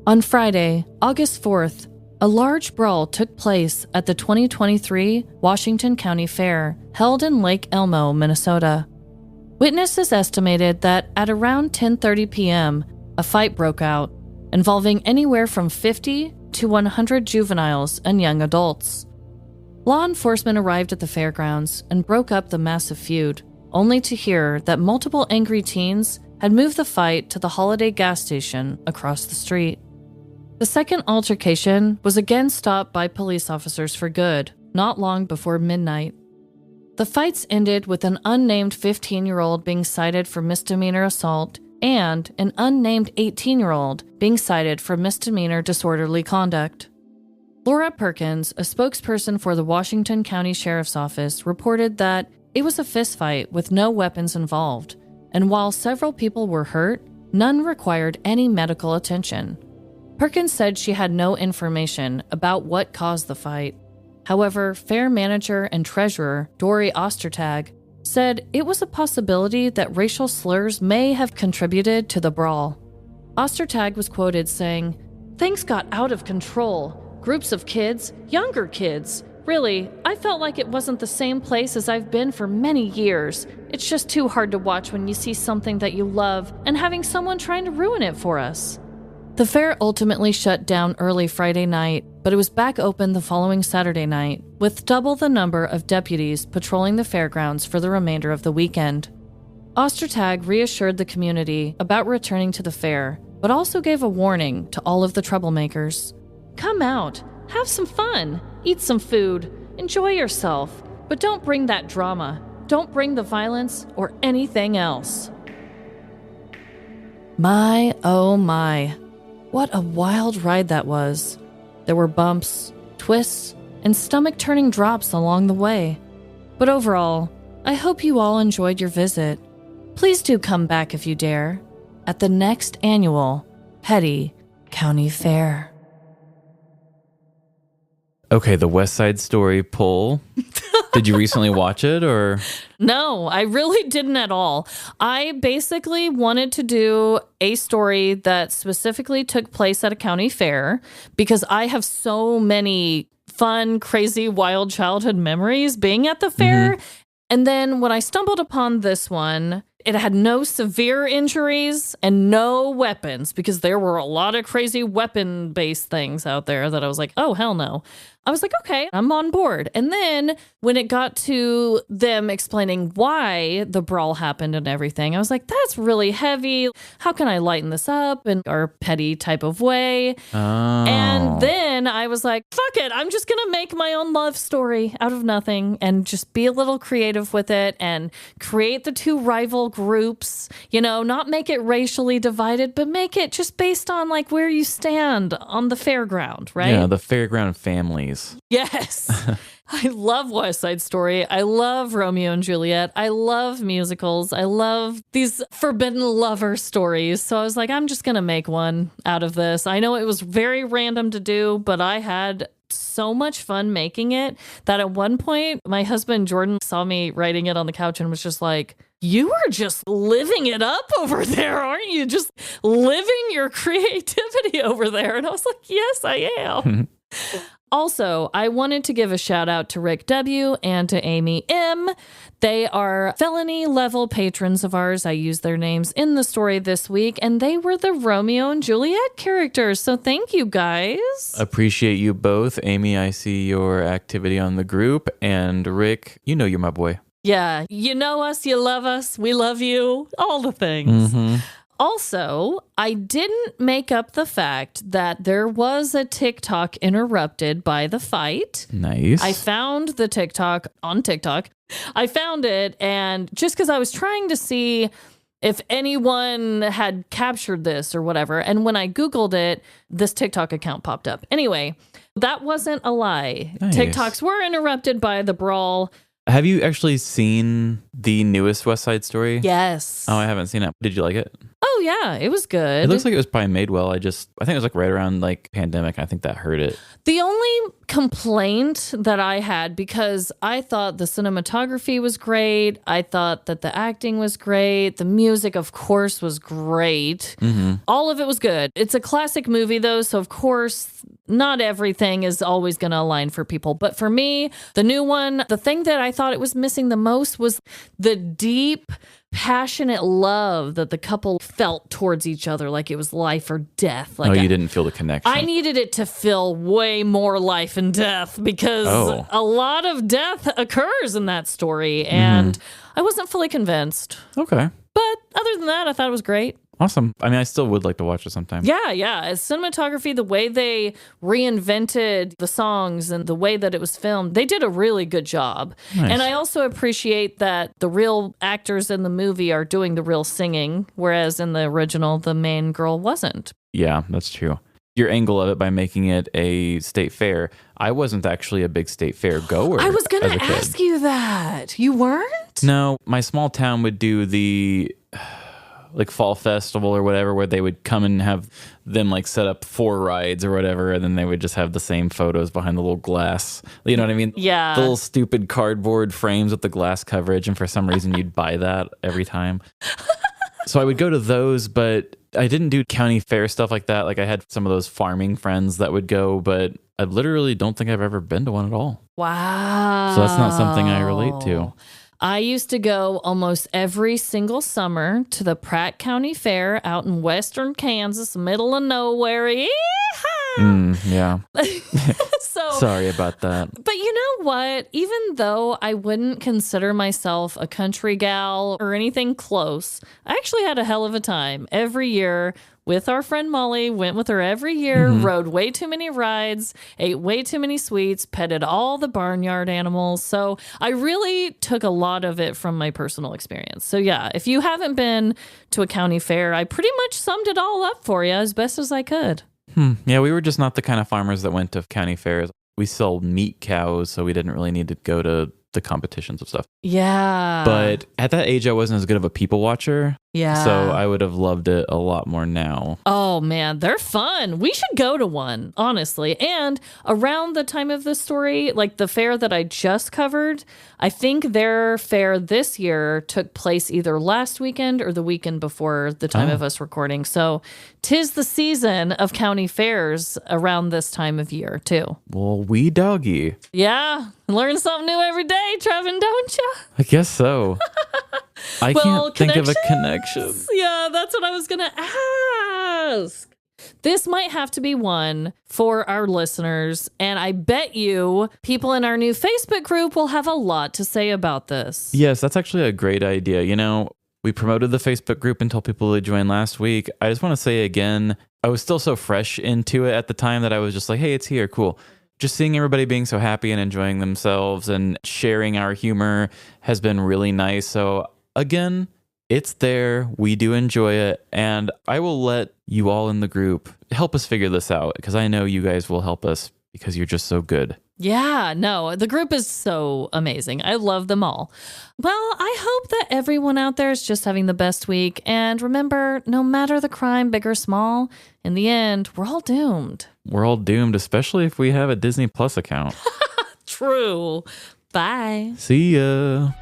On Friday, August 4th, a large brawl took place at the 2023 Washington County Fair, held in Lake Elmo, Minnesota. Witnesses estimated that at around 10:30 p.m., a fight broke out, involving anywhere from 50 to 100 juveniles and young adults. Law enforcement arrived at the fairgrounds and broke up the massive feud, only to hear that multiple angry teens had moved the fight to the Holiday gas station across the street. The second altercation was again stopped by police officers for good, not long before midnight. The fights ended with an unnamed 15-year-old being cited for misdemeanor assault and an unnamed 18-year-old being cited for misdemeanor disorderly conduct. Laura Perkins, a spokesperson for the Washington County Sheriff's Office, reported that it was a fistfight with no weapons involved, and while several people were hurt, none required any medical attention. Perkins said she had no information about what caused the fight. However, fair manager and treasurer Dory Ostertag said it was a possibility that racial slurs may have contributed to the brawl. Ostertag was quoted saying, "Things got out of control. Groups of kids, younger kids. Really, I felt like it wasn't the same place as I've been for many years. It's just too hard to watch when you see something that you love and having someone trying to ruin it for us." The fair ultimately shut down early Friday night, but it was back open the following Saturday night, with double the number of deputies patrolling the fairgrounds for the remainder of the weekend. Ostertag reassured the community about returning to the fair, but also gave a warning to all of the troublemakers. "Come out, have some fun, eat some food, enjoy yourself, but don't bring that drama. Don't bring the violence or anything else." My, oh my. What a wild ride that was. There were bumps, twists, and stomach-turning drops along the way. But overall, I hope you all enjoyed your visit. Please do come back if you dare, at the next annual Petty County Fair. Okay, the West Side Story poll. Did you recently watch it or? No, I really didn't at all. I basically wanted to do a story that specifically took place at a county fair because I have so many fun, crazy, wild childhood memories being at the fair. Mm-hmm. And then when I stumbled upon this one, it had no severe injuries and no weapons because there were a lot of crazy weapon-based things out there that I was like, oh, hell no. I was like, okay, I'm on board. And then when it got to them explaining why the brawl happened and everything, I was like, that's really heavy. How can I lighten this up in our petty type of way? Oh. And then I was like, fuck it. I'm just going to make my own love story out of nothing and just be a little creative with it and create the two rival groups, you know, not make it racially divided, but make it just based on like where you stand on the fairground, right? Yeah, the fairground families. Yes. I love West Side Story. I love Romeo and Juliet. I love musicals. I love these forbidden lover stories. So I was like, I'm just going to make one out of this. I know it was very random to do, but I had so much fun making it that at one point, my husband Jordan saw me writing it on the couch and was just like, you are just living it up over there, aren't you? Just living your creativity over there. And I was like, yes, I am. Also, I wanted to give a shout out to Rick W. and to Amy M. They are felony level patrons of ours. I used their names in the story this week, and they were the Romeo and Juliet characters. So thank you, guys. Appreciate you both. Amy, I see your activity on the group. And Rick, you know you're my boy. Yeah, you know us, you love us, we love you, all the things. Mm-hmm. Also, I didn't make up the fact that there was a TikTok interrupted by the fight. Nice. I found the TikTok on TikTok. I found it, and just because I was trying to see if anyone had captured this or whatever. And when I Googled it, this TikTok account popped up. Anyway, that wasn't a lie. Nice. TikToks were interrupted by the brawl. Have you actually seen the newest West Side Story? Yes. Oh, I haven't seen it. Did you like it? Oh, yeah, it was good. It looks like it was probably made well. I think it was like right around like pandemic. I think that hurt it. The only complaint that I had, because I thought the cinematography was great, I thought that the acting was great, the music, of course, was great. All of it was good. It's a classic movie, though, so of course, not everything is always going to align for people. But for me, the new one, the thing that I thought it was missing the most was the deep, passionate love that the couple felt towards each other, like it was life or death. Like You didn't feel the connection. I needed it to feel way more life and death, because a lot of death occurs in that story, and I wasn't fully convinced. Okay. But other than that, I thought it was great. Awesome. I mean, I still would like to watch it sometime. Yeah. As cinematography, the way they reinvented the songs and the way that it was filmed, they did a really good job. Nice. And I also appreciate that the real actors in the movie are doing the real singing, whereas in the original, the main girl wasn't. Yeah, that's true. Your angle of it by making it a state fair. I wasn't actually a big state fair goer. I was going as a to kid. ask you that. You weren't? No, my small town would do the like fall festival or whatever, where they would come and have them like set up 4 rides or whatever, and then they would just have the same photos behind the little glass. You know what I mean? Yeah. The little stupid cardboard frames with the glass coverage, and for some reason you'd buy that every time. So I would go to those, but I didn't do county fair stuff like that. Like I had some of those farming friends that would go, but I literally don't think I've ever been to one at all. Wow. So that's not something I relate to. I used to go almost every single summer to the Pratt County Fair out in western Kansas, middle of nowhere. Yeah. So Sorry about that. But you know what? Even though I wouldn't consider myself a country gal or anything close, I actually had a hell of a time every year with our friend Molly. Went with her every year, rode way too many rides, ate way too many sweets, petted all the barnyard animals. So I really took a lot of it from my personal experience. So yeah, if you haven't been to a county fair, I pretty much summed it all up for you as best as I could. Yeah, we were just not the kind of farmers that went to county fairs. We sell meat cows, so we didn't really need to go to the competitions of stuff. Yeah. But at that age, I wasn't as good of a people watcher. Yeah. So I would have loved it a lot more now. Oh man, they're fun. We should go to one, honestly. And around the time of this story, like the fair that I just covered, I think their fair this year took place either last weekend or the weekend before the time of us recording. So 'tis the season of county fairs around this time of year too. Well, wee doggy. Yeah, learn something new every day, Trevin, don't you? I guess so. I can't think of a connection. Yeah, that's what I was going to ask. This might have to be one for our listeners, and I bet you people in our new Facebook group will have a lot to say about this. Yes, that's actually a great idea. You know, we promoted the Facebook group and told people to join last week. I just want to say again, I was still so fresh into it at the time that I was just like, hey, it's here, cool. Just seeing everybody being so happy and enjoying themselves and sharing our humor has been really nice. So again, it's there. We do enjoy it. And I will let you all in the group help us figure this out, because I know you guys will help us because you're just so good. Yeah, no, the group is so amazing. I love them all. Well, I hope that everyone out there is just having the best week. And remember, no matter the crime, big or small, in the end, we're all doomed. We're all doomed, especially if we have a Disney Plus account. True. Bye. See ya.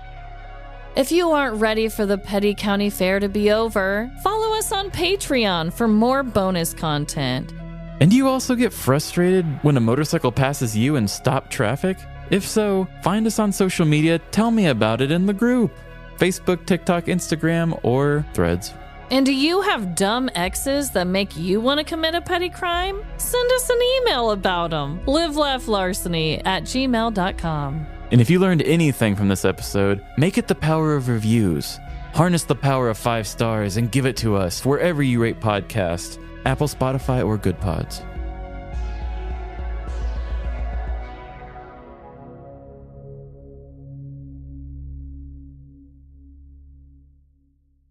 If you aren't ready for the Petty County Fair to be over, follow us on Patreon for more bonus content. And do you also get frustrated when a motorcycle passes you and stop traffic? If so, find us on social media, tell me about it in the group. Facebook, TikTok, Instagram, or Threads. And do you have dumb exes that make you want to commit a petty crime? Send us an email about them. livelaughlarceny@gmail.com. And if you learned anything from this episode, make it the power of reviews. Harness the power of 5 stars and give it to us wherever you rate podcasts. Apple, Spotify, or Good Pods.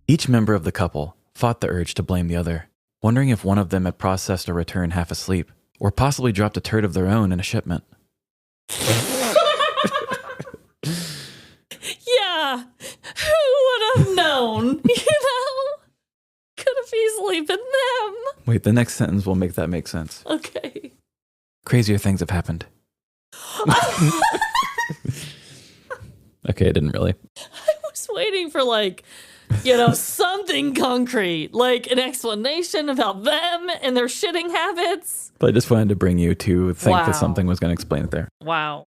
Each member of the couple fought the urge to blame the other, wondering if one of them had processed a return half asleep, or possibly dropped a turd of their own in a shipment. Yeah, who would have known? Could have easily been them. Wait, the next sentence will make that make sense. Okay. Crazier things have happened. Okay, it didn't really. I was waiting for something concrete, like an explanation about them and their shitting habits. But I just wanted to bring you to think Wow. that something was going to explain it there. Wow.